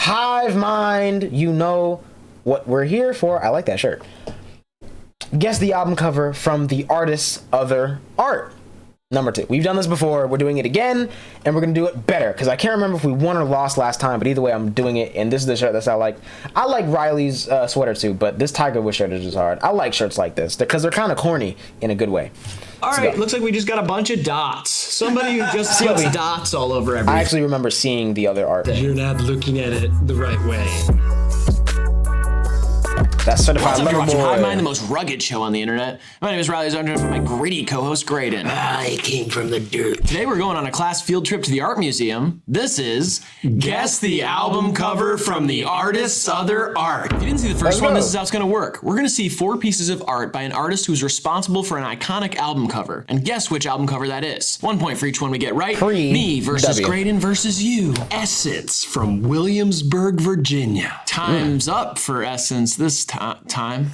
Hive Mind, you know what we're here for. I like that shirt. Guess the album cover from the artist's other art. Number 2. We've done this before. We're doing it again, and we're going to do it better, because I can't remember if we won or lost last time, but either way, I'm doing it, and this is the shirt that I like. I like Riley's sweater, too, but this Tiger Woods shirt is just hard. I like shirts like this, because they're kind of corny in a good way. All right, looks like we just got a bunch of dots. Somebody who just puts dots all over everything. I actually remember seeing the other art. You're not looking at it the right way. That's certified What's up, you're lover watching boy. Hive Mind, the most rugged show on the internet. My name is Riley Zarnton from my gritty co-host, Graydon. I came from the dirt. Today we're going on a class field trip to the art museum. This is Guess the Album Cover from the Artist's Other Art. If you didn't see the first one, this is how it's going to work. We're going to see 4 pieces of art by an artist who's responsible for an iconic album cover. And guess which album cover that is. 1 point for each one we get right. Me versus Graydon versus you. Essence from Williamsburg, Virginia. Time's up for Essence this time.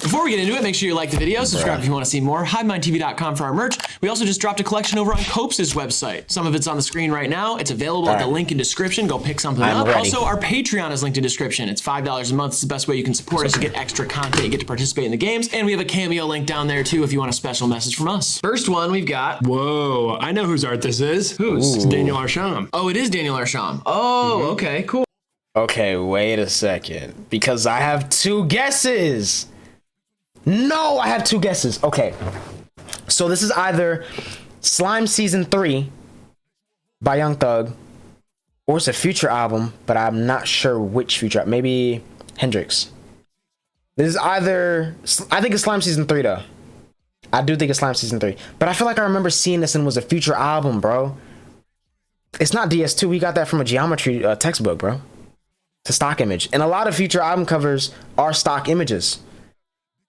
Before we get into it, make sure you like the video, subscribe if you want to see more, HiveMindTV.com for our merch. We also just dropped a collection over on Cope's website. Some of it's on the screen right now. It's available at the link in description. Go pick something up. Ready. Also, our Patreon is linked in description. It's $5 a month. It's the best way you can support us. You get extra content, you get to participate in the games, and we have a Cameo link down there too if you want a special message from us. First one we've got. Whoa, I know whose art this is. Whose? It's Daniel Arsham. Oh, it is Daniel Arsham. Oh, okay, cool. Okay, wait a second. Because I have 2 guesses. No, I have 2 guesses. Okay. So this is either Slime Season 3 by Young Thug, or it's a Future album, but I'm not sure which Future. Maybe Hendrix. This is either... I think it's Slime Season 3, though. I do think it's Slime Season 3. But I feel like I remember seeing this and it was a Future album, bro. It's not DS2. We got that from a geometry textbook, bro. It's a stock image. And a lot of Future album covers are stock images.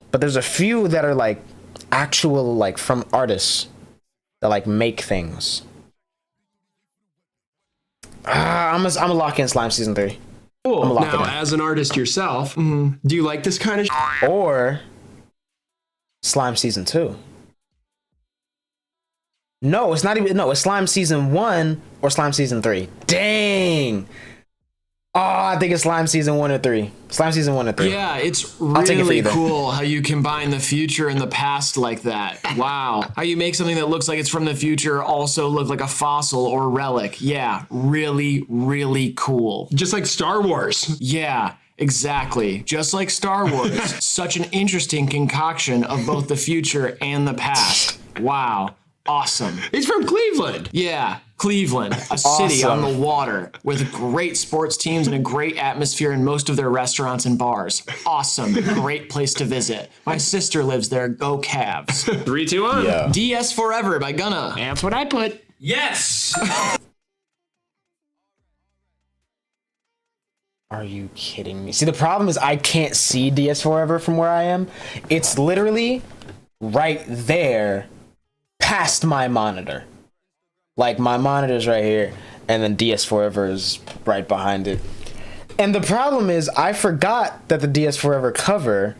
But there's a few that are like actual, like from artists that like make things. I'm gonna lock in Slime Season 3. Cool. Now, as an artist yourself, do you like this kind of Or Slime Season 2. No, it's not even. No, it's Slime Season 1 or Slime Season 3. Dang. Oh, I think it's Slime Season 1 or 3. Slime Season 1 or 3. Yeah, it's really cool how you combine the future and the past like that. Wow. How you make something that looks like it's from the future also look like a fossil or relic. Yeah, really, really cool. Just like Star Wars. Yeah, exactly. Just like Star Wars. Such an interesting concoction of both the future and the past. Wow. Awesome. He's from Cleveland. Yeah, Cleveland, a city on the water with great sports teams and a great atmosphere in most of their restaurants and bars. Awesome. Great place to visit. My sister lives there. Go Cavs. 3, 2, 1. Yeah. DS Forever by Gunna. That's what I put. Yes. Are you kidding me? See, the problem is I can't see DS Forever from where I am. It's literally right there past my monitor. Like, my monitor's right here, and then DS Forever is right behind it. And the problem is I forgot that the DS Forever cover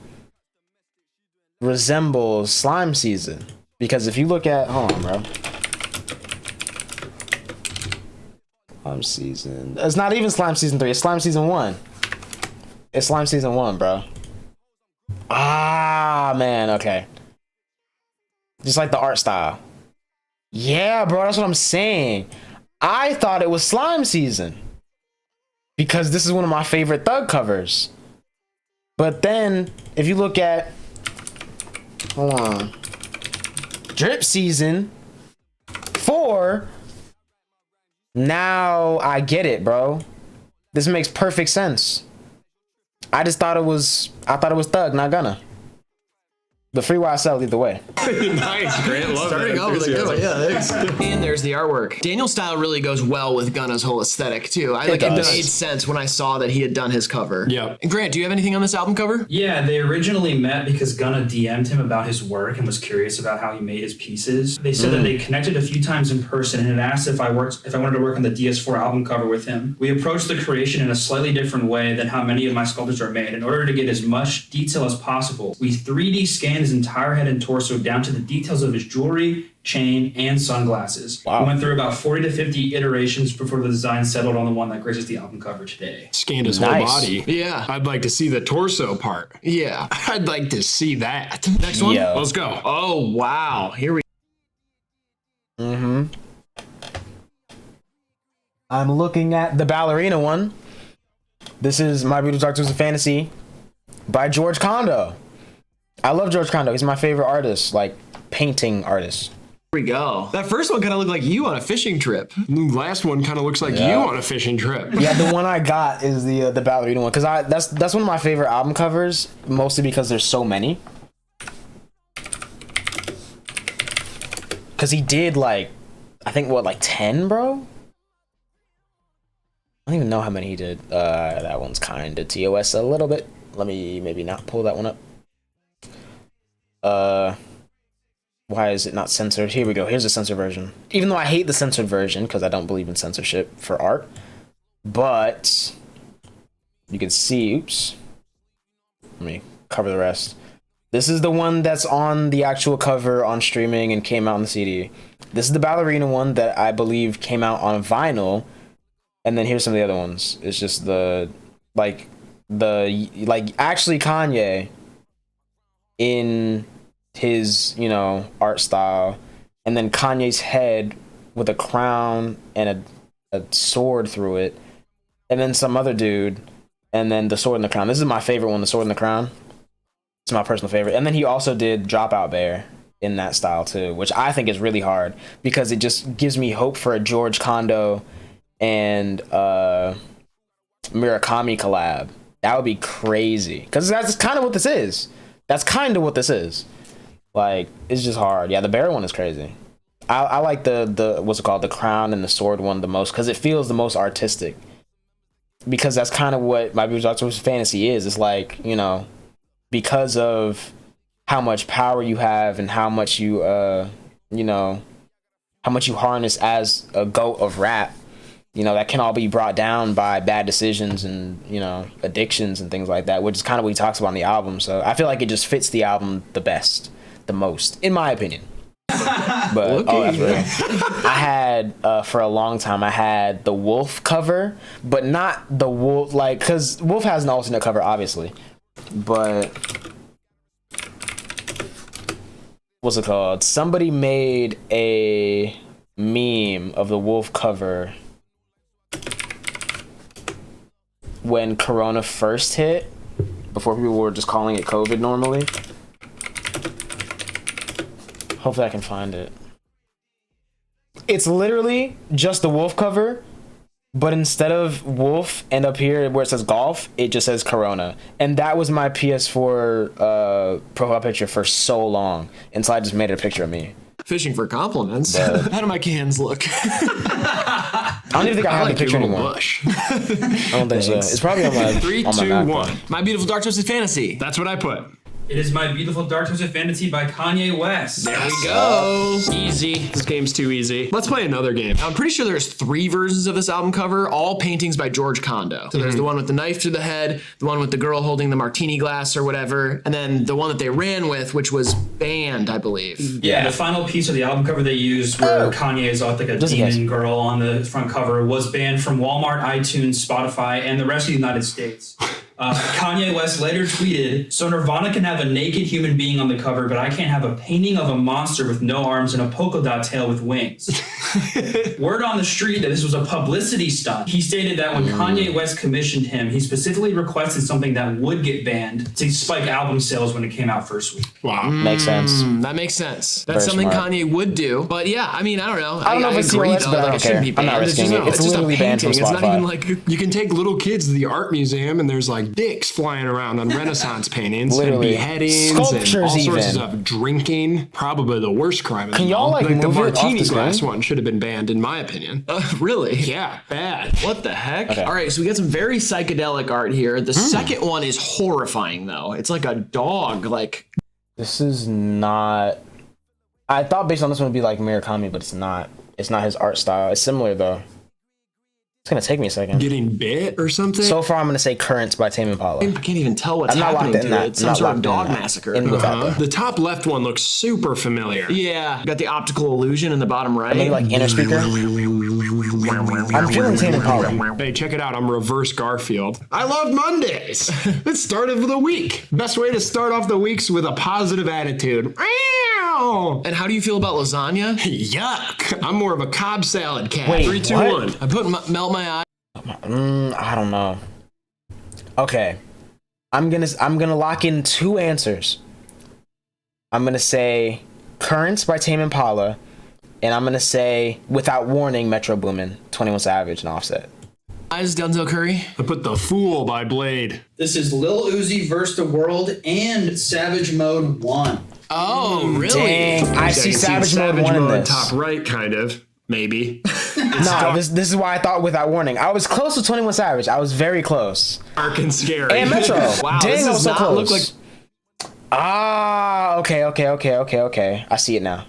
resembles Slime Season. Because if you look at... Hold on, bro. Slime Season... It's not even Slime Season 3. It's Slime Season 1. It's Slime Season 1, bro. Ah, man. Okay. Just like the art style. Yeah, bro. That's what I'm saying. I thought it was Slime Season. Because this is one of my favorite Thug covers. But then, if you look at... Hold on. Drip Season 4... Now I get it, bro. This makes perfect sense. I thought it was Thug, not Gunna. The free YSL either way. Nice, Grant. Love Starting that. off with a good one. Yeah, thanks. And there's the artwork. Daniel's style really goes well with Gunna's whole aesthetic too. It made sense when I saw that he had done his cover. Yeah. And Grant, do you have anything on this album cover? Yeah, they originally met because Gunna DM'd him about his work and was curious about how he made his pieces. They said that they connected a few times in person and had asked if I wanted to work on the DS4 album cover with him. We approached the creation in a slightly different way than how many of my sculptures are made. In order to get as much detail as possible, we 3D scanned his entire head and torso down to the details of his jewelry, chain, and sunglasses. Wow. We went through about 40 to 50 iterations before the design settled on the one that graces the album cover today. Scanned his Nice. whole body. Yeah. I'd like to see the torso part. Yeah. I'd like to see that. Next one. Yo. Let's go. Oh wow, here we. I'm looking at the ballerina one. This is My Beautiful Dark Twisted Fantasy by George Condo. I love George Condo. He's my favorite artist, like painting artist. Here we go. That first one kind of looked like you on a fishing trip. The last one kind of looks like you on a fishing trip. Yeah, the one I got is the ballerina one because that's one of my favorite album covers, mostly because there's so many. Because he did like, I think like 10, bro. I don't even know how many he did. That one's kind of TOS a little bit. Let me maybe not pull that one up. Why is it not censored? Here we go. Here's the censored version. Even though I hate the censored version because I don't believe in censorship for art. But you can see, oops. Let me cover the rest. This is the one that's on the actual cover on streaming and came out on the CD. This is the ballerina one that I believe came out on vinyl. And then here's some of the other ones. It's just actually Kanye in his, art style. And then Kanye's head with a crown and a sword through it. And then some other dude. And then the sword and the crown. This is my favorite one, the sword and the crown. It's my personal favorite. And then he also did Dropout Bear in that style too, which I think is really hard because it just gives me hope for a George Condo and Murakami collab. That would be crazy because that's kind of what this is. Like, it's just hard. Yeah, the bear one is crazy. I like the what's it called, the crown and the sword one the most because it feels the most artistic. Because that's kind of what My Beautiful Dark Twisted Fantasy is. It's like, because of how much power you have and how much you how much you harness as a goat of rap. That can all be brought down by bad decisions and, addictions and things like that, which is kind of what he talks about in the album. So I feel like it just fits the album the most, in my opinion. But, that's real. I had, for a long time, I had the Wolf cover, but not the Wolf, because Wolf has an alternate cover, obviously. But, what's it called? Somebody made a meme of the Wolf cover when Corona first hit, before people were just calling it COVID normally. Hopefully I can find it. It's literally just the Wolf cover, but instead of Wolf and up here where it says golf, it just says Corona. And that was my PS4 profile picture for so long, until I just made it a picture of me. Fishing for compliments. How do my cans look? I don't even think I have the picture anymore. Bush. I don't think so. It's probably on my 3, on my 2, Mac, 1. My Beautiful Dark Twisted Fantasy. That's what I put. It is My Beautiful Dark Twisted Fantasy by Kanye West. There we go. Easy. This game's too easy. Let's play another game. I'm pretty sure there's 3 versions of this album cover, all paintings by George Condo. So there's the one with the knife through the head, the one with the girl holding the martini glass or whatever, and then the one that they ran with, which was banned, I believe. Yeah, the final piece of the album cover they used, where Kanye is like a demon girl on the front cover, was banned from Walmart, iTunes, Spotify, and the rest of the United States. Kanye West later tweeted, "So Nirvana can have a naked human being on the cover, but I can't have a painting of a monster with no arms and a polka dot tail with wings." Word on the street that this was a publicity stunt. He stated that when Kanye West commissioned him, he specifically requested something that would get banned to spike album sales when it came out first week. Wow. Makes sense. That makes sense. That's Very something smart. Kanye would do. But yeah, I mean, I don't know. I don't know if it's agree, TOS, though. but I Like, don't it shouldn't care. be I'm not banned. risking it. It's just a literally banned from painting. It's not Spotify. even like You can take little kids to the art museum and there's like dicks flying around on Renaissance paintings Literally. and beheadings Sculptures and all sorts of even. stuff. Drinking, probably the worst crime. Can y'all, like, the move it off martini the screen? glass one should have been banned in my opinion. really? Yeah, bad. What the heck? Okay. All right, so we got some very psychedelic art here. The second one is horrifying, though. It's like a dog, like... This is not. I thought based on this one would be like Murakami, but it's not. It's not his art style. It's similar though. It's gonna take me a second. Getting bit or something? So far, I'm gonna say Currents by Tame Impala. I can't even tell what's I'm not happening locked in to that. it. It's some I'm not sort of locked in dog that. massacre. In with that, though. The top left one looks super familiar. Yeah, got the optical illusion in the bottom right. Maybe like inner speaker. I'm feeling Tame Impala. Hey, check it out. I'm reverse Garfield. I love Mondays. It's start of the week. Best way to start off the weeks with a positive attitude. And how do you feel about lasagna? Yuck. I'm more of a Cobb salad cat. Wait, 3, 2, what? 1. I put melt my eye. I don't know. Okay, I'm gonna lock in 2 answers. I'm gonna say Currents by Tame Impala, and I'm gonna say Without Warning, Metro Boomin, 21 Savage, and Offset. Eyes Denzel Curry. I put The Fool by Blade. This is Lil Uzi vs. the World and Savage Mode 1. Oh, really? Dang, I see Savage Mode 1 in this. Top right, kind of. Maybe. No, this is why I thought Without Warning. I was close to 21 Savage. I was very close. Dark and scary. And Metro. Wow, Dang, this I was does so not close. look like. Okay. I see it now.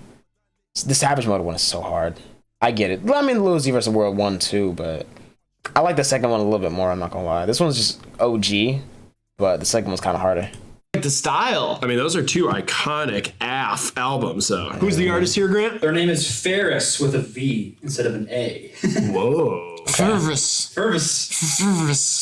The Savage Mode one is so hard. I get it. I mean, Lil Uzi vs. the World 1 too, but I like the second one a little bit more. I'm not gonna lie. This one's just OG, but the second one's kind of harder. The style. I mean, those are 2 iconic albums, though. Who's the artist here, Grant? Their name is Ferris with a V instead of an A. Whoa. Fervis.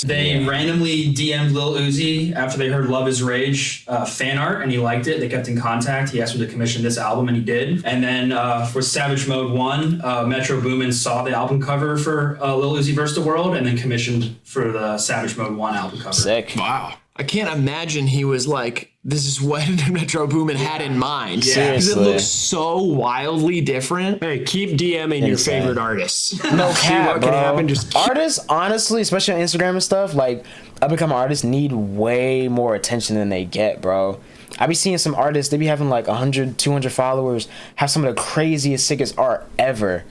They randomly DM'd Lil Uzi after they heard Love Is Rage fan art, and he liked it. They kept in contact. He asked him to commission this album, and he did. And then for Savage Mode 1, Metro Boomin saw the album cover for Lil Uzi vs. the World, and then commissioned for the Savage Mode 1 album cover. Sick. Wow. I can't imagine he was like, this is what Metro Boomin had in mind. Yeah. Because it Seriously. looks so wildly different. Hey, keep DMing your Insane. favorite artists. No See cap, what bro. can happen. Just keep Artists, honestly, especially on Instagram and stuff, like up-and-coming artists need way more attention than they get, bro. I be seeing some artists, they be having like 100, 200 followers, have some of the craziest, sickest art ever.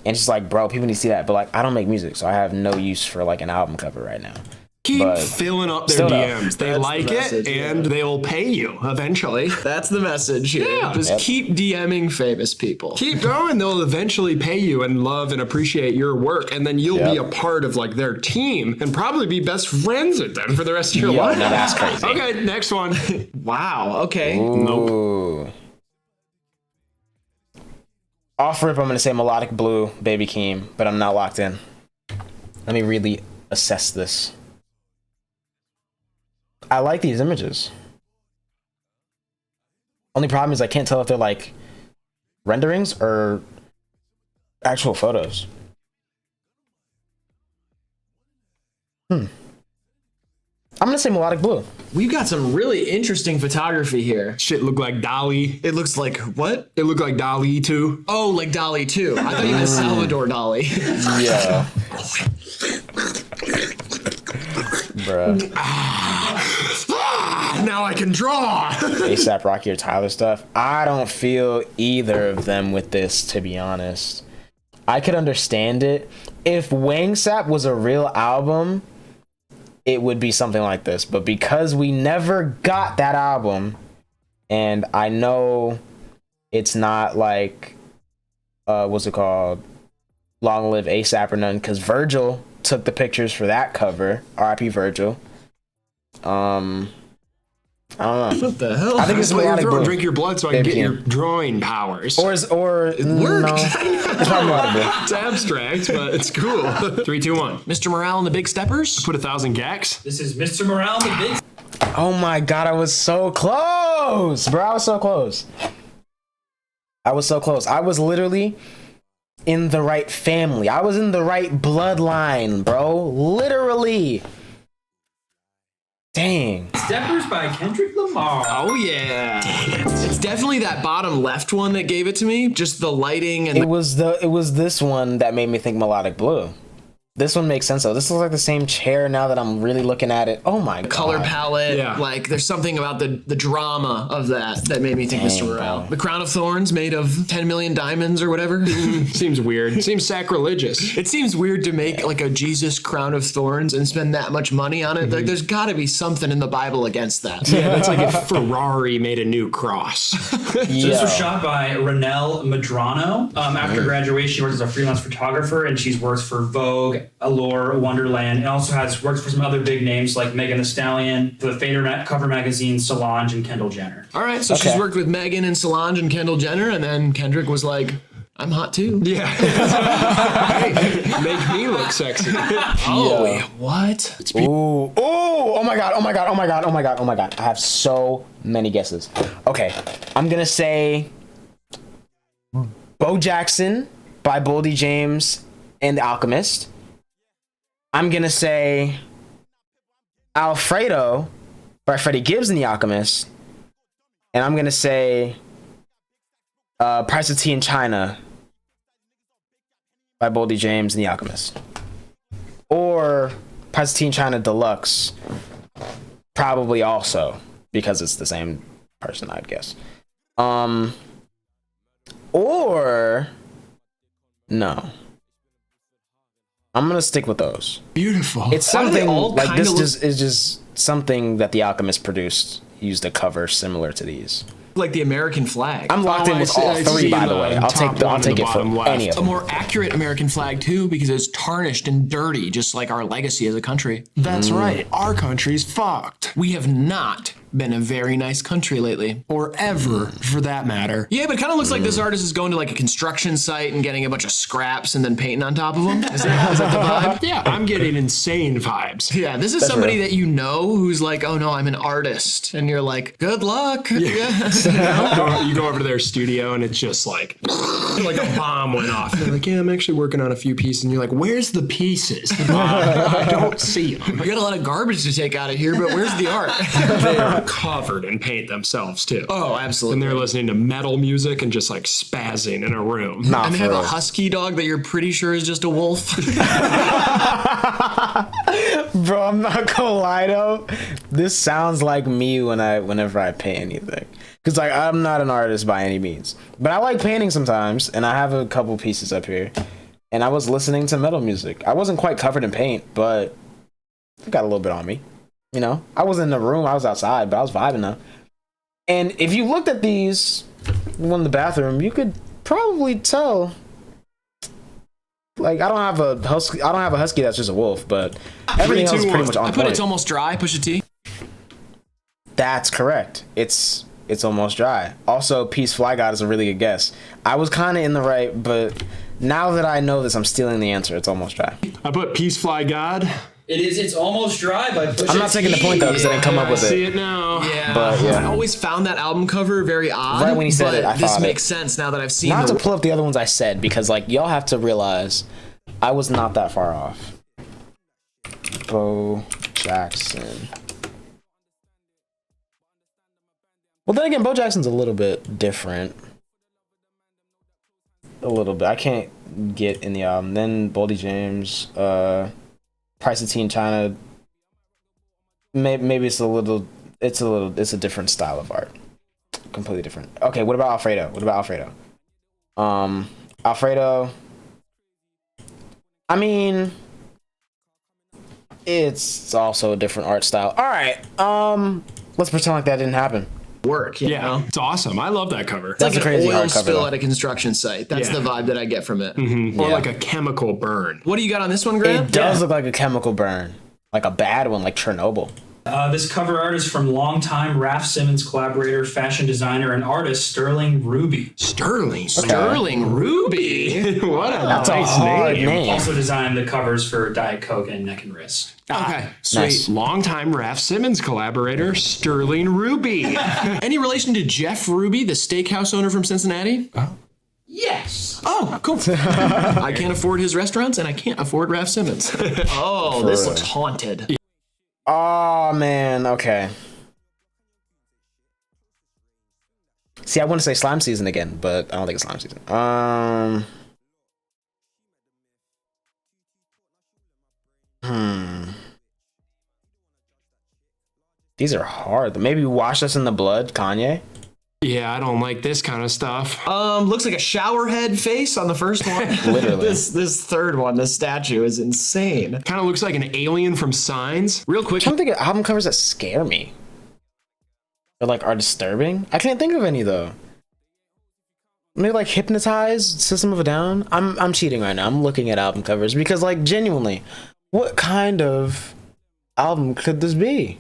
And it's just like, bro, people need to see that. But like, I don't make music, so I have no use for like an album cover right now. keep But filling up their still though, DMs. They that's like the message, it, yeah. and they'll pay you eventually. That's the message here. Yeah. Just Yep. keep DMing famous people. Keep going. They'll eventually pay you and love and appreciate your work, and then you'll be a Yep. part of like their team and probably be best friends with them for the rest of your Yo, life. now that's crazy. Okay, next one. Wow. Okay. Ooh. Off rip, I'm gonna say Melodic Blue, Baby Keem, but I'm not locked in. Let me really assess this. I like these images. Only problem is I can't tell if they're like renderings or actual photos. I'm gonna say Melodic Blue. We've got some really interesting photography here. Shit looked like Dali. It looks like what? It looked like Dali too. Oh, like Dali too. I thought you meant Salvador Dali. Yeah. Bruh. Now I can draw. ASAP Rocky or Tyler stuff. I don't feel either of them with this, to be honest. I could understand it. If Wang Sap was a real album, it would be something like this. But because we never got that album, and I know it's not like, what's it called? Long Live ASAP or none, because Virgil took the pictures for that cover. RIP Virgil. I don't know. What the hell? I think it's Let your Melodic throat Blue. drink your blood so I can Baby get your Keem. drawing powers. Or no. It's probably Melodic Blue. It's abstract, but it's cool. 3, 2, 1. Mr. Morale and the Big Steppers? Put 1,000 gags. This is Mr. Morale, the big. Oh my god, I was so close, bro. I was so close. I was so close. I was literally in the right family. I was in the right bloodline, bro. Literally. Dang. Steppers by Kendrick Lamar. Oh yeah. It's definitely that bottom left one that gave it to me. Just the lighting and It was this one that made me think Melodic Blue. This one makes sense though. This looks like the same chair now that I'm really looking at it. Oh my god. color palette. Yeah. Like there's something about the drama of that made me think Mr. Morale. bro. The crown of thorns made of 10 million diamonds or whatever. Seems weird. Seems sacrilegious. It seems weird to make like a Jesus crown of thorns and spend that much money on it. Like there's got to be something in the Bible against that. Yeah, that's like if Ferrari made a new cross. So this was shot by Renelle Medrano. After graduation, she worked as a freelance photographer, and she's worked for Vogue, Allure, Wonderland. It also has works for some other big names like Megan Thee Stallion, the Fader cover magazine, Solange, and Kendall Jenner. All right, so she's worked with Megan and Solange and Kendall Jenner, and then Kendrick was like, I'm hot too. Yeah. Hey, make me look sexy. Oh, what? Ooh, oh my god, oh my god, oh my god, oh my god, oh my god. I have so many guesses. Okay, I'm gonna say Bo Jackson by Boldy James and The Alchemist. I'm gonna say Alfredo by Freddie Gibbs and The Alchemist. And I'm gonna say Price of Tea in China by Boldy James and The Alchemist. Or Price of Tea in China Deluxe. Probably also, because it's the same person, I'd guess. Or no. I'm gonna stick with those. Beautiful. It's something like this is just something that The Alchemist produced, used a cover similar to these. Like the American flag. I'm locked in with all three, by the way. I'll take it for any of a them. more accurate American flag too, because it's tarnished and dirty, just like our legacy as a country. That's right. Our country's fucked. We have not been a very nice country lately. Or ever, for that matter. Yeah, but it kind of looks like this artist is going to like a construction site and getting a bunch of scraps and then painting on top of them. Is that the vibe? Yeah, I'm getting insane vibes. Yeah, this is somebody that you know who's like, oh no, I'm an artist. And you're like, good luck. Yeah. You go over to their studio and it's just like a bomb went off. And they're like, yeah, I'm actually working on a few pieces. And you're like, where's the pieces? I don't see them. We got a lot of garbage to take out of here, but where's the art? They're covered in paint themselves too. Oh, absolutely. And they're listening to metal music and just like spazzing in a room. Nah, And they have for a real. husky dog that you're pretty sure is just a wolf. Bro, I'm not gonna lie though. This sounds like me whenever I paint anything. Cause like I'm not an artist by any means, but I like painting sometimes, and I have a couple pieces up here. And I was listening to metal music. I wasn't quite covered in paint, but it got a little bit on me. You know, I was in the room, I was outside, but I was vibing though. And if you looked at these, one in the bathroom, you could probably tell. Like I don't have a husky that's just a wolf, but everything else is pretty much on I put point. It's Almost Dry, Pusha T. That's correct. It's Almost Dry. Also, Peace Fly God is a really good guess. I was kind of in the right, but now that I know this, I'm stealing the answer. It's Almost Dry. I put Peace Fly God. It's Almost Dry by Pusha I'm not taking the point though because I didn't come up with See it. it now. Yeah. But, yeah. I always found that album cover very odd. Right when he said but it, I this thought makes sense now that I've seen Not the to pull up the other ones I said because like y'all have to realize I was not that far off. Bo Jackson. Well, then again, Bo Jackson's a little bit different. A little bit. I can't get in the album. Then Boldy James, Price of Tea in China. Maybe it's a different style of art. Completely different. Okay, what about Alfredo? Alfredo. I mean, it's also a different art style. All right. Let's pretend like that didn't happen. work. You Yeah, know? it's awesome. I love that cover. It's like a crazy an oil hard cover, spill though. at a construction site. That's Yeah. the vibe that I get from it. Or Yeah. like a chemical burn. What do you got on this one, Graham? It does look like a chemical burn, like a bad one, like Chernobyl. This cover art is from longtime Raf Simons collaborator, fashion designer, and artist Sterling Ruby. Sterling Ruby. What a That's a nice hard name. name. Also designed the covers for Diet Coke and Neck and Wrist. Okay, sweet. Nice. Longtime Raf Simons collaborator, Sterling Ruby. Any relation to Jeff Ruby, the steakhouse owner from Cincinnati? Yes. Oh, cool. I can't afford his restaurants, and I can't afford Raf Simons. Oh, this looks haunted. Oh man, okay. See, I want to say slime season again, but I don't think it's slime season. These are hard. Maybe Wash Us in the Blood, Kanye. Yeah, I don't like this kind of stuff. Looks like a shower head face on the first one. Literally. This third one, this statue is insane. Kind of looks like an alien from Signs. Real quick, I'm trying to think of album covers that scare me. Or like are disturbing. I can't think of any though. maybe like Hypnotize, System of a Down. I'm cheating right now. I'm looking at album covers because like genuinely, what kind of album could this be?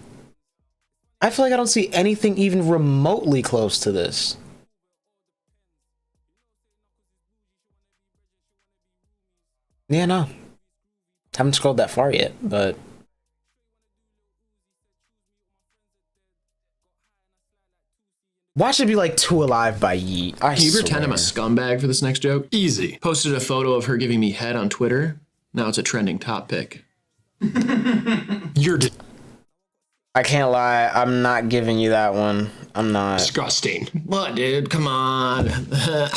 I feel like I don't see anything even remotely close to this. Yeah, no. Haven't scrolled that far yet, but watch it be like Too Alive by Yeet. I Can you pretend I'm a swear. scumbag for this next joke? Easy. Posted a photo of her giving me head on Twitter. Now it's a trending top pick. You're I can't lie, I'm not giving you that one. I'm not. disgusting. What, dude? Come on. I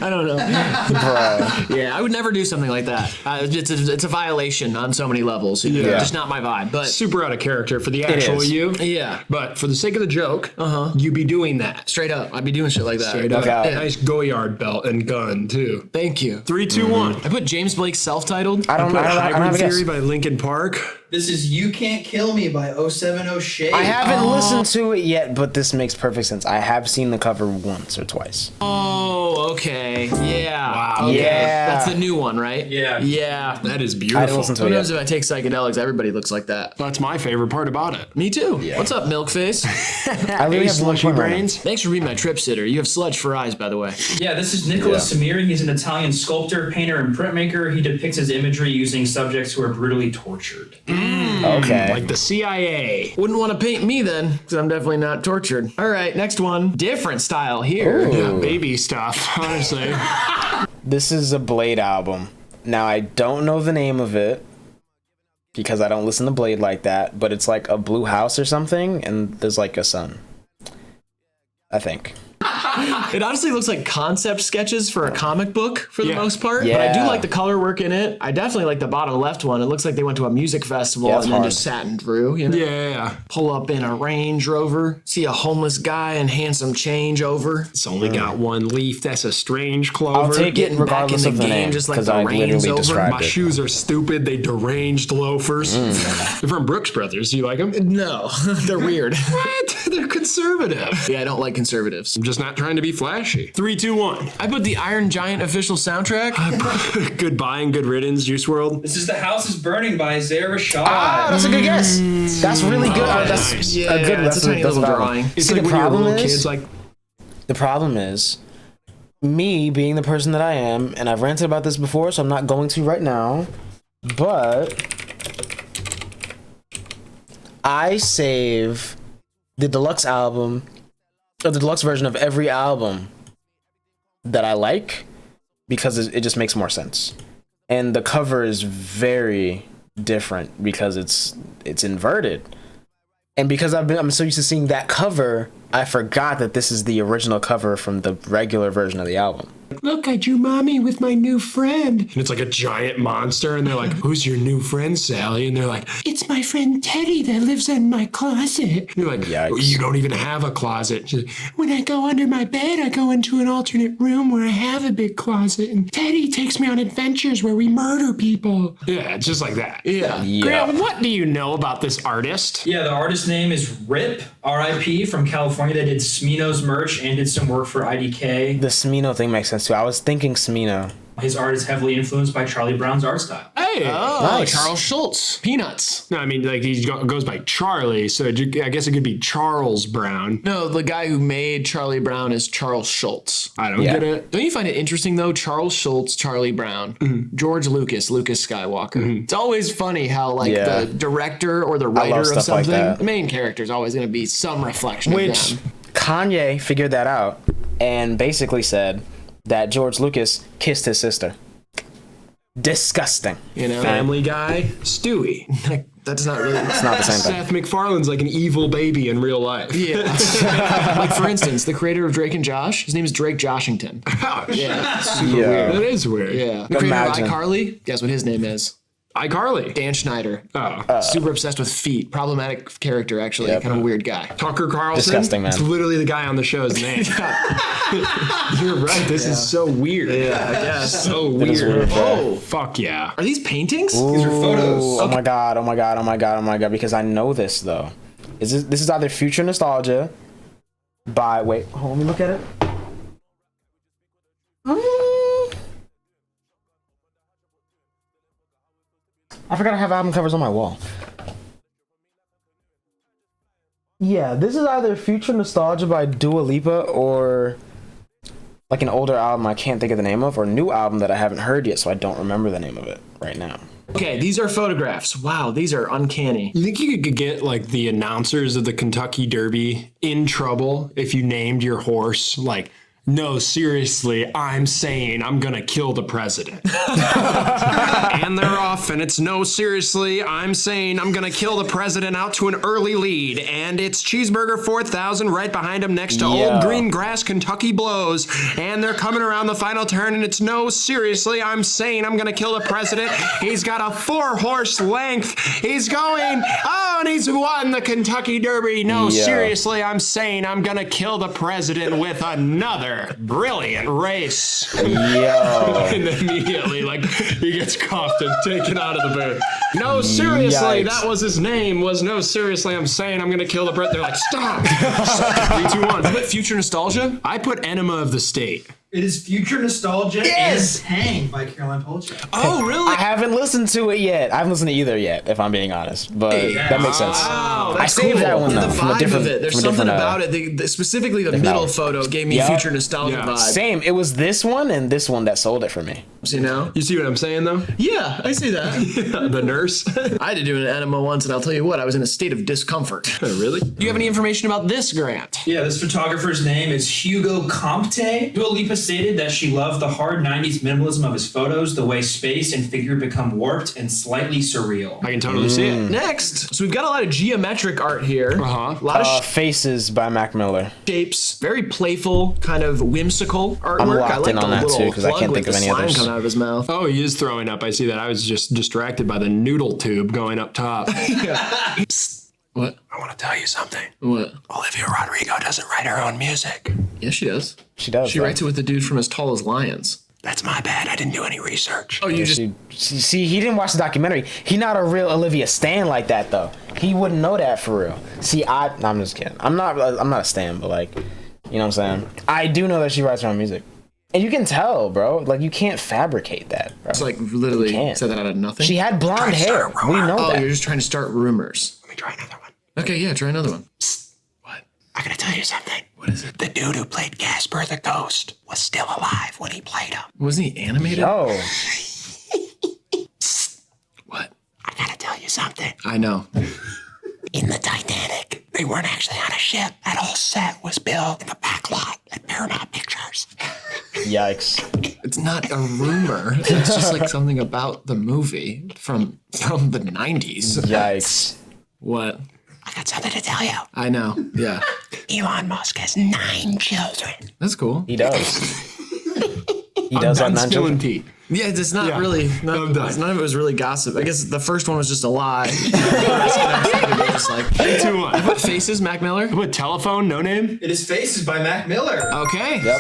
don't know. Bro. Yeah, I would never do something like that. It's a violation on so many levels. Yeah. Just not my vibe. But Super out of character for the actual is. you. yeah, But for the sake of the joke, you be doing that. straight up, I'd be doing shit like that. Straight up. Okay. Nice Goyard belt and gun, too. Thank you. 3, 2, 1. I put James Blake self-titled. I don't Put have a Hybrid guess. Theory by Linkin Park. This is You Can't Kill Me by 070 Shade. I haven't listened to it yet, but this makes perfect sense. I have seen the cover once or twice. Oh, okay. Yeah. Wow. Okay. Yeah. That's the new one, right? Yeah. Yeah. That is I didn't beautiful. listen to it Sometimes yet. if I take psychedelics, everybody looks like that. That's my favorite part about it. Me too. What's up, Milkface? I really Hey, have one slushy point right now. brains. Thanks for being my trip sitter. You have sludge for eyes, by the way. Yeah, this is Nicolas Samiri. He's an Italian sculptor, painter, and printmaker. He depicts his imagery using subjects who are brutally tortured. Okay. Like the CIA. Wouldn't want to paint me then, because I'm definitely not tortured. All right, next one. Different style here. Yeah, baby stuff, honestly. This is a Blade album. Now, I don't know the name of it because I don't listen to Blade like that, but it's like a blue house or something, and there's like a sun. I think. It honestly looks like concept sketches for a comic book for the Yeah. most part. But I do Yeah. like the color work in it. I definitely like the bottom left one. It looks like they went to a music festival Yeah, it's and then hard. just sat and drew. You know? Yeah. Pull up in a Range Rover, see a homeless guy and hand some change over. It's only got one leaf. That's a strange clover. I'll take it Getting back regardless in of the the game name just like because the I rain's literally over. described My it. shoes are stupid. They deranged loafers. They're from Brooks Brothers. Do you like them? No, they're weird. What? They're conservative. Yeah, I don't like conservatives. I'm just not trying to be flashy. 3, 2, 1. I put the Iron Giant official soundtrack. Goodbye and good riddance, Juice World. This is The House is Burning by Isaiah Rashad. Ah, that's a good guess. That's really good. Oh, That's nice. Yeah, a good it's a tiny little album. drawing. It's See, like the when you're problem little is, kids, like, the problem is, me being the person that I am, and I've ranted about this before, so I'm not going to right now, but I save the deluxe album, or the deluxe version of every album that I like, because it just makes more sense. And the cover is very different because it's inverted. And because I'm so used to seeing that cover, I forgot that this is the original cover from the regular version of the album. look, I drew mommy with my new friend. And it's like a giant monster. And they're like, who's your new friend, Sally? And they're like, it's my friend Teddy that lives in my closet. And you're like, Yikes. you don't even have a closet. She's like, when I go under my bed, I go into an alternate room where I have a big closet. And Teddy takes me on adventures where we murder people. Yeah, it's just like that. Yeah. Grant, what do you know about this artist? Yeah, the artist name is Rip, R.I.P. from California. They did Smino's merch and did some work for IDK. The Smino thing makes sense too. I was thinking Smino. His art is heavily influenced by Charlie Brown's art style. Hey. Oh, Nice. Charles Schultz. Peanuts. No, I mean, like, he goes by Charlie, so I guess it could be Charles Brown. No, the guy who made Charlie Brown is Charles Schultz. I don't Yeah. get it. Don't you find it interesting though? Charles Schultz, Charlie Brown, George Lucas, Lucas Skywalker. It's always funny how like Yeah. the director or the love writer of stuff like something, that. the main character is always going to be some reflection Which of them. Kanye figured that out and basically said that George Lucas kissed his sister. Disgusting. You know, Family Guy, Stewie. like, that's not really. It's not the same thing. Seth MacFarlane's like an evil baby in real life. Yeah. Like for instance, the creator of Drake and Josh, his name is Drake Joshington. Yeah. Super Yeah. weird. That is weird. Yeah. The creator Imagine. of iCarly, guess what his name is? iCarly. Dan Schneider. Oh. Super obsessed with feet. Problematic character, actually. Yep. Kind of weird guy. Tucker Carlson. Disgusting, man. It's literally the guy on the show's name. You're right. This is so weird. Yeah, I guess. So It is weird. weird, bro. Oh, fuck yeah. Are these paintings? These are photos. Oh my god, oh my god, oh my god, oh my god, because I know this though. This is either Future Nostalgia by wait, hold on, let me look at it. I forgot I have album covers on my wall. Yeah, this is either Future Nostalgia by Dua Lipa or like an older album I can't think of the name of, or a new album that I haven't heard yet, so I don't remember the name of it right now. Okay, these are photographs. Wow, these are uncanny. You think you could get like the announcers of the Kentucky Derby in trouble if you named your horse like, no, seriously, I'm saying I'm gonna kill the president. And they're off, and it's no, seriously, I'm saying I'm gonna kill the president out to an early lead. And it's Cheeseburger 4000 right behind him next to Old Green Grass Kentucky Blows. And they're coming around the final turn, and it's no, seriously, I'm saying I'm gonna kill the president. He's got a 4-horse length. He's going, oh, and he's won the Kentucky Derby. No, seriously, I'm saying I'm gonna kill the president with another brilliant race. And immediately, like, he gets cuffed and taken out of the booth. No, seriously, that was his name. Was no, seriously, I'm saying I'm gonna kill the Brit. They're like, stop. 3, 2, 1. You put Future Nostalgia? I put Enema of the State. It is Future Nostalgia and Hang by Caroline Polachek. Oh, really? I haven't listened to it yet. I haven't listened to either yet, if I'm being honest. But that makes sense. Wow, I saved that one though. The from a vibe different, of it. There's from a something different, about it. Specifically, the middle photo gave me Future Nostalgia vibe. Same. It was this one and this one that sold it for me. You know? You see what I'm saying, though? Yeah, I see that. The nurse. I had to do an enema once, and I'll tell you what, I was in a state of discomfort. Really? Do you have any information about this, Grant? Yeah, this photographer's name is Hugo Comte. Dua Lipa stated that she loved the hard 90s minimalism of his photos, the way space and figure become warped and slightly surreal. I can totally see it. Next, so we've got a lot of geometric art here. Uh-huh. A lot of Faces by Mac Miller. shapes, very playful, kind of whimsical artwork. I'm I locked like in the on that little too, 'cause I plug can't with think of the any slime others. coming out of his mouth. Oh, he is throwing up. I see that. I was just distracted by the noodle tube going up top. What? I want to tell you something. What? Olivia Rodrigo doesn't write her own music. Yeah, she does. She does. She writes it with the dude from As Tall as Lions. That's my bad. I didn't do any research. Oh, you just... See, he didn't watch the documentary. He not a real Olivia stan like that though. He wouldn't know that for real. See, no, I'm just kidding. I'm not a stan, but like, you know what I'm saying? I do know that she writes her own music. And you can tell, bro. Like, you can't fabricate that, bro. It's like literally said that out of nothing. She had blonde hair. We know Oh, that. you're just trying to start rumors. Let me try another one. Okay, yeah, try another one. What? I gotta tell you something. What is it? The dude who played Casper the Ghost was still alive when he played him. Wasn't he animated? Oh, What? I gotta tell you something. I know. In the Titanic, they weren't actually on a ship. That whole set was built in the back lot at Paramount Pictures. yikes. It's not a rumor. It's just like something about the movie from the 90s. Yikes. What? I got something to tell you. I know. Yeah. Elon Musk has 9 children. That's cool. He does. He does have 9 children. tea. Yeah, it's not really. I'm done. None of it was really gossip. I guess the first one was just a lie. Just like 3, 2, 1. what faces, Mac Miller? What, telephone, no name? It is Faces by Mac Miller. Okay. Yep.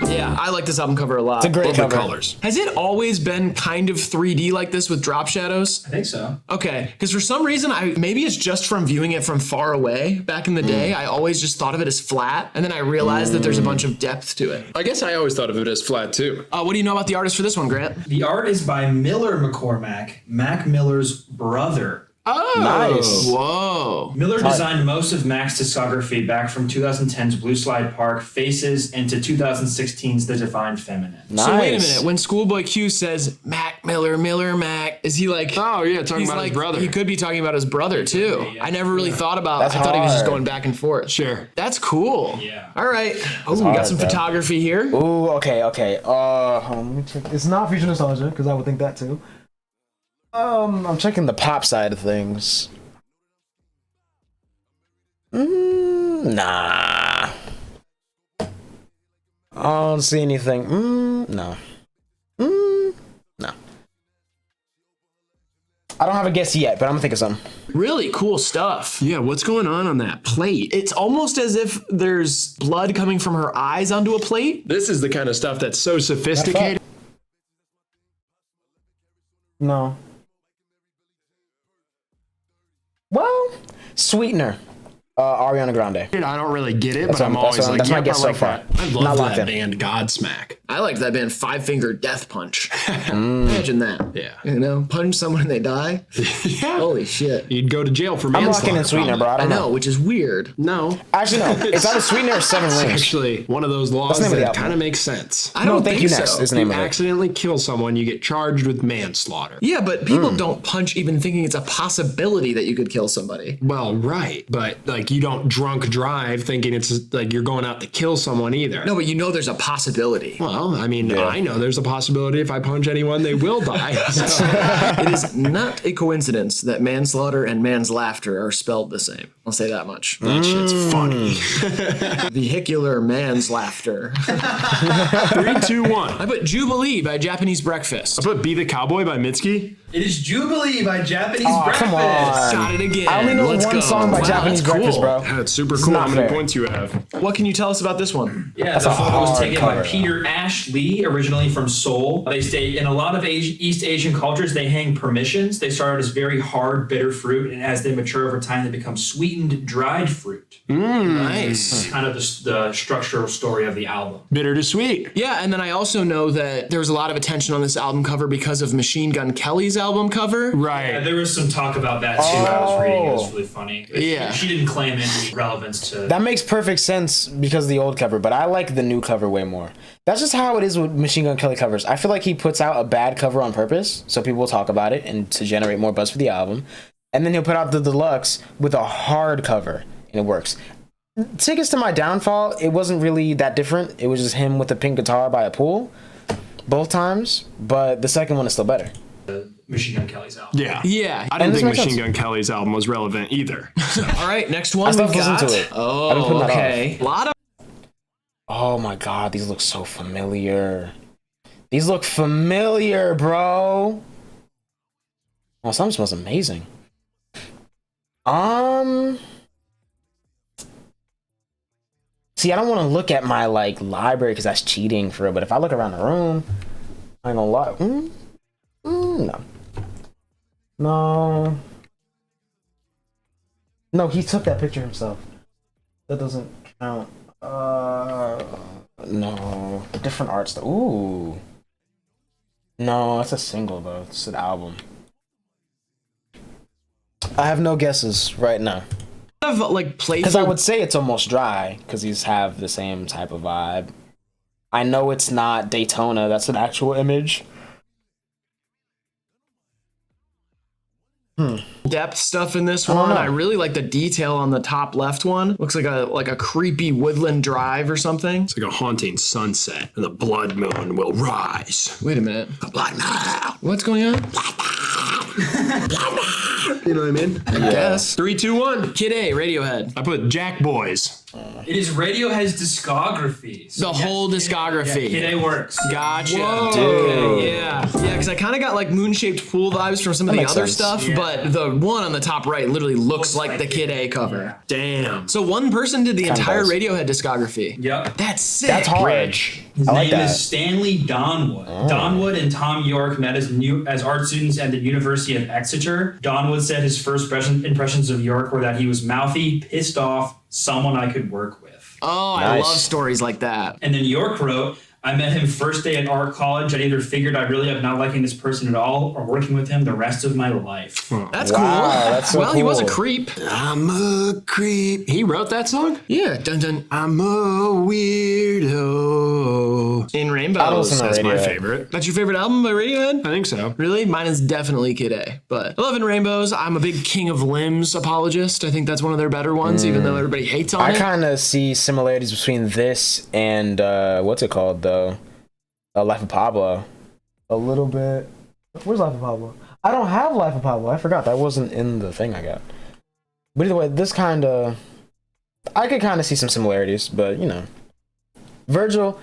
Yeah, I like this album cover a lot. It's a great Love the cover. colors. Has it always been kind of 3D like this with drop shadows? I think so. Okay, because for some reason, maybe it's just from viewing it from far away back in the day. I always just thought of it as flat, and then I realized that there's a bunch of depth to it. I guess I always thought of it as flat, too. What do you know about the artist for this one, Grant? The art is by Miller McCormack, Mac Miller's brother. Oh, Nice. Whoa. Miller designed most of Mac's discography back from 2010's Blue Slide Park, Faces, into 2016's The Divine Feminine. Nice. So wait a minute. When Schoolboy Q says Mac Miller, Mac, is he like? Oh, yeah, talking about his brother. He could be talking about his brother too. yeah. I never really thought about. That's I thought he was just hard. going back and forth. Sure. That's cool. Yeah. All right. Oh, we hard, got some bro. photography here. Ooh, okay. Hold on, let me check. It's not Future Nostalgia, because I would think that too. I'm checking the pop side of things. Nah. I don't see anything. No. No. I don't have a guess yet, but I'm gonna think of something. Really cool stuff. Yeah, what's going on that plate? It's almost as if there's blood coming from her eyes onto a plate. This is the kind of stuff that's so sophisticated. No. Well, Sweetener. Ariana Grande. I don't really get it, That's but I'm what- always that's like, my yep, guess I so like far. that. I Not love locked that in. band Godsmack. I liked that band Five Finger Death Punch. Imagine that. Yeah. You know, punch someone and they die. Yeah. Holy shit. You'd go to jail for I'm manslaughter. locking in Sweetener, bro. I I don't know, know. which is weird. No. Actually, no. It's either Sweetener or Seven It's Rings. actually one of those laws the name of the that album. kind of makes sense. I don't Thank think You Next so. is the name You of it. accidentally kill someone, you get charged with manslaughter. Yeah, but people don't punch even thinking it's a possibility that you could kill somebody. Well, right. But like you don't drunk drive thinking it's like you're going out to kill someone either. No, but you know there's a possibility. Well, I mean, I know there's a possibility if I punch anyone, they will die. So, It is not a coincidence that manslaughter and man's laughter are spelled the same. I'll say that much. that shit's funny. Vehicular man's laughter. 3, 2, 1. I put Jubilee by Japanese Breakfast. I put Be the Cowboy by Mitski. It is Jubilee by Japanese Oh, Breakfast. come on. Got it again. I only know Let's one go. song by Wow, Japanese that's Breakfast, cool. bro. That's super It's cool. not How many fair. points you have? What can you tell us about this one? Yeah, the a photo was hard taken cover. by Peter Ashley, originally from Seoul. They stay in a lot of East Asian cultures. They hang permissions. They started as very hard, bitter fruit, and as they mature over time, they become sweetened, dried fruit. Nice. Kind of the structural story of the album. Bitter to sweet. Yeah, and then I also know that there was a lot of attention on this album cover because of Machine Gun Kelly's album cover. Right. Yeah, there was some talk about that too. I was reading. It was really funny. Yeah. She didn't claim any relevance to. That makes perfect sense because of the old cover, but I like the new cover way more. That's just how it is with Machine Gun Kelly covers. I feel like he puts out a bad cover on purpose, so people will talk about it and to generate more buzz for the album. And then he'll put out the deluxe with a hard cover, and it works. Tickets to My Downfall, it wasn't really that different. It was just him with a pink guitar by a pool, both times, but the second one is still better. Machine Gun Kelly's album. Yeah. Yeah. I didn't this think makes Machine sense. Gun Kelly's album was relevant either. So. All right, next one I we stopped listening got. to it. I've been putting Oh, that okay. A lot of Oh my god, these look so familiar. These look familiar, bro. Oh, some smells amazing. See, I don't want to look at my like library because that's cheating for real. But if I look around the room, I ain't gonna lie. No, he took that picture himself. That doesn't count. No, different art style. Ooh, no, that's a single though. It's an album. I have no guesses right now. like Because I playful. would say it's almost dry, because these have the same type of vibe. I know it's not Daytona, that's an actual image. Depth stuff in this don't one. know. I really like the detail on the top left one. Looks like a creepy woodland drive or something. It's like a haunting sunset, and the blood moon will rise. Wait a minute. The blood moon. What's going on? You know what I mean? I guess. 3, 2, 1. Kid A, Radiohead. I put Jack Boys. It is Radiohead's discography. So The whole discography. Kid A works. Gotcha. Dude. Yeah, because I kind of got like moon-shaped pool vibes from some of the makes other sense. stuff, Yeah. but the one on the top right literally looks like the Kid A cover. Damn. So one person did the entire does. Radiohead discography. Yep. That's sick. That's hard. Rich. His I like name that. is Stanley Donwood. Donwood and Tom York met as art students at the University of Exeter. Donwood said his first impressions of York were that he was mouthy, pissed off, someone I could work with. Oh, I Nice. love stories like that. And then York wrote, I met him first day at art college. I either figured I really am not liking this person at all or working with him the rest of my life. That's Wow, cool. that's so Well, he was a cool. creep. I'm a creep. He wrote that song? Yeah, dun dun. I'm a weirdo. In I don't Rainbows. listen to That's my Radiohead. favorite. That's your favorite album by Radiohead? I think so. Really? Mine is definitely Kid A. But I love In Rainbows. I'm a big King of Limbs apologist. I think that's one of their better ones, even though everybody hates on I it. kind of see similarities between this and, what's it called though? Life of Pablo. A little bit. Where's Life of Pablo? I don't have Life of Pablo. I forgot that wasn't in the thing I got. But either way, this kind of, I could kind of see some similarities, but you know, Virgil,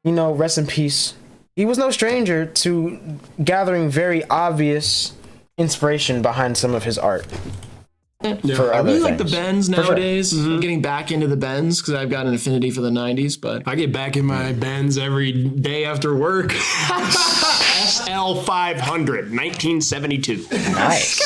you know, rest in peace. He was no stranger to gathering very obvious inspiration behind some of his art. For I other really like the things. Bends For sure. nowadays. I'm getting back into the Bends because I've got an affinity for the 90s, but I get back in my Benz every day after work. SL 500, 1972. Nice.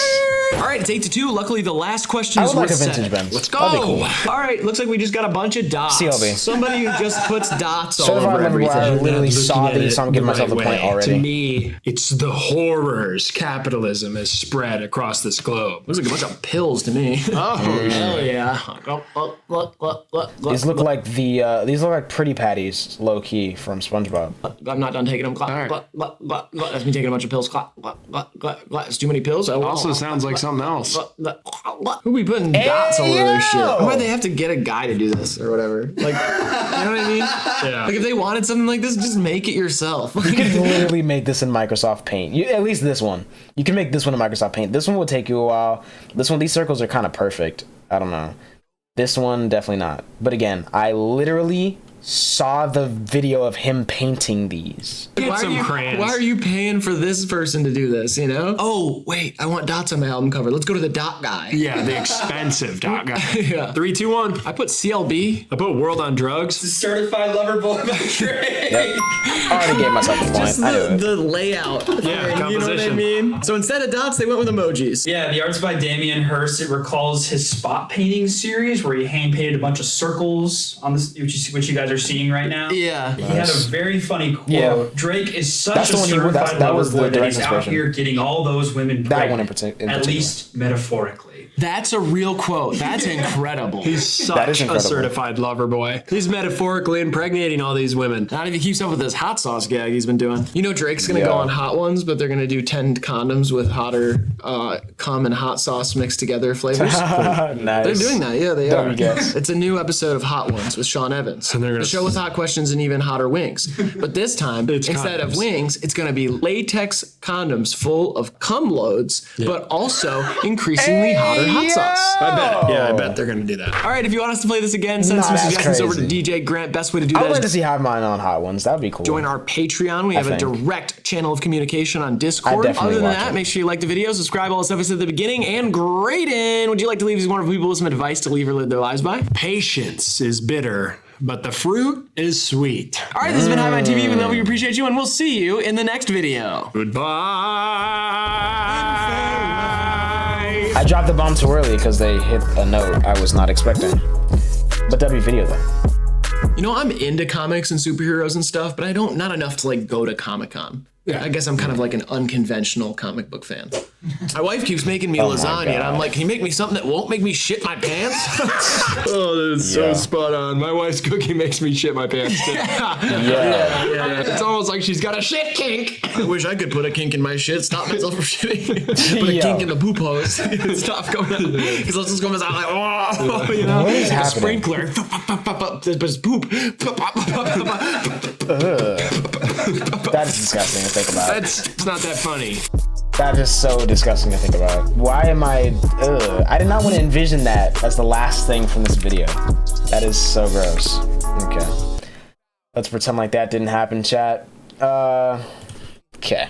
All right, it's 8-2. Luckily, the last question I is would like worth a vintage setting. Benz. Let's That'd be go. cool. All right, looks like we just got a bunch of dots. CLB. Somebody who just puts dots all Certified over lover boy, I everything. literally Looking saw at these, it so I'm giving the myself the right point way. already. To me, it's the horrors capitalism has spread across this globe. Looks like a bunch of pills to me. Oh, hell yeah. These look like these look like pretty patties, low key from SpongeBob. I'm not done taking them. That's me taking a bunch of pills. It's too many pills. Also sounds like something else. Who be putting dots all over their shit? yo! Why they have to get a guy to do this or whatever? Like, you know what I mean? Yeah. Like if they wanted something like this, just make it yourself. You can literally make this in Microsoft Paint. At least this one. You can make this one in Microsoft Paint. This one will take you a while. This one, these circles are kind of perfect. I don't know. This one, definitely not. But again, I literally saw the video of him painting these. Get some crayons. Why are you paying for this person to do this, you know? Oh, wait, I want dots on my album cover. Let's go to the dot guy. Yeah, the expensive dot guy. Yeah. 3, 2, 1. I put CLB. I put World on Drugs. Certified lover boy by Drake. I already gave myself a point. Just I knew it. the layout. Yeah, You know what I composition. mean? So instead of dots, they went with emojis. Yeah, the art's by Damian Hirst. It recalls his spot painting series where he hand painted a bunch of circles on this, which you guys are seeing right now. Yeah. He had a very funny quote. Yeah. Drake is such That's a the one you- that's- certified that lover was the boy that direct he's out inspiration. here getting all those women That pregnant, one in at particular. least metaphorically. That's a real quote. That's incredible. He's such That is a incredible. certified lover boy. He's metaphorically impregnating all these women. Not if he keeps up with this hot sauce gag he's been doing. You know Drake's gonna Yeah. go on Hot Ones, but they're gonna do 10 condoms with hotter cum and hot sauce mixed together flavors. Nice. They're doing that, yeah, they Don't are. guess. It's a new episode of Hot Ones with Sean Evans. And they're gonna the show with hot questions and even hotter wings. But this time, It's instead of condoms. wings, it's gonna be latex condoms full of cum loads, but also increasingly hotter hot sauce. I bet. Yeah, I bet they're going to do that. All right, if you want us to play this again, send some Nah, that's suggestions over to crazy. DJ Grant. Best way to do I that would like is to see Hive Mind on Hot Ones. That would be cool. join our Patreon. We have a think. direct channel of communication on Discord. definitely Other than watch that, it. make sure you like the video, subscribe, all the stuff I said at the beginning, and Graydon, would you like to leave these wonderful people with some advice to leave or live their lives by? Patience is bitter, but the fruit is sweet. All right, this has been HIVEMIND TV, even though we appreciate you, and we'll see you in the next video. Goodbye. I dropped the bomb too early because they hit a note I was not expecting. But that'd be video though. You know, I'm into comics and superheroes and stuff, but I don't, not enough to like go to Comic-Con. Yeah. I guess I'm kind of like an unconventional comic book fan. My wife keeps making me Oh my lasagna, and I'm God. like, can you make me something that won't make me shit my pants? Oh, that's Yeah. so spot on. My wife's cookie makes me shit my pants too. Yeah. It's almost like she's got a shit kink. I wish I could put a kink in my shit, stop myself from shitting. Put a Yo. kink in the poop hose, stop going. Because let's just go out like, oh, you know, What is like a happening? sprinkler, but it's poop. That's disgusting to think about. It's not that funny. That is so disgusting to think about. Why am I? I did not want to envision that as the last thing from this video. That is so gross. Okay. Let's pretend like that didn't happen, chat. Okay.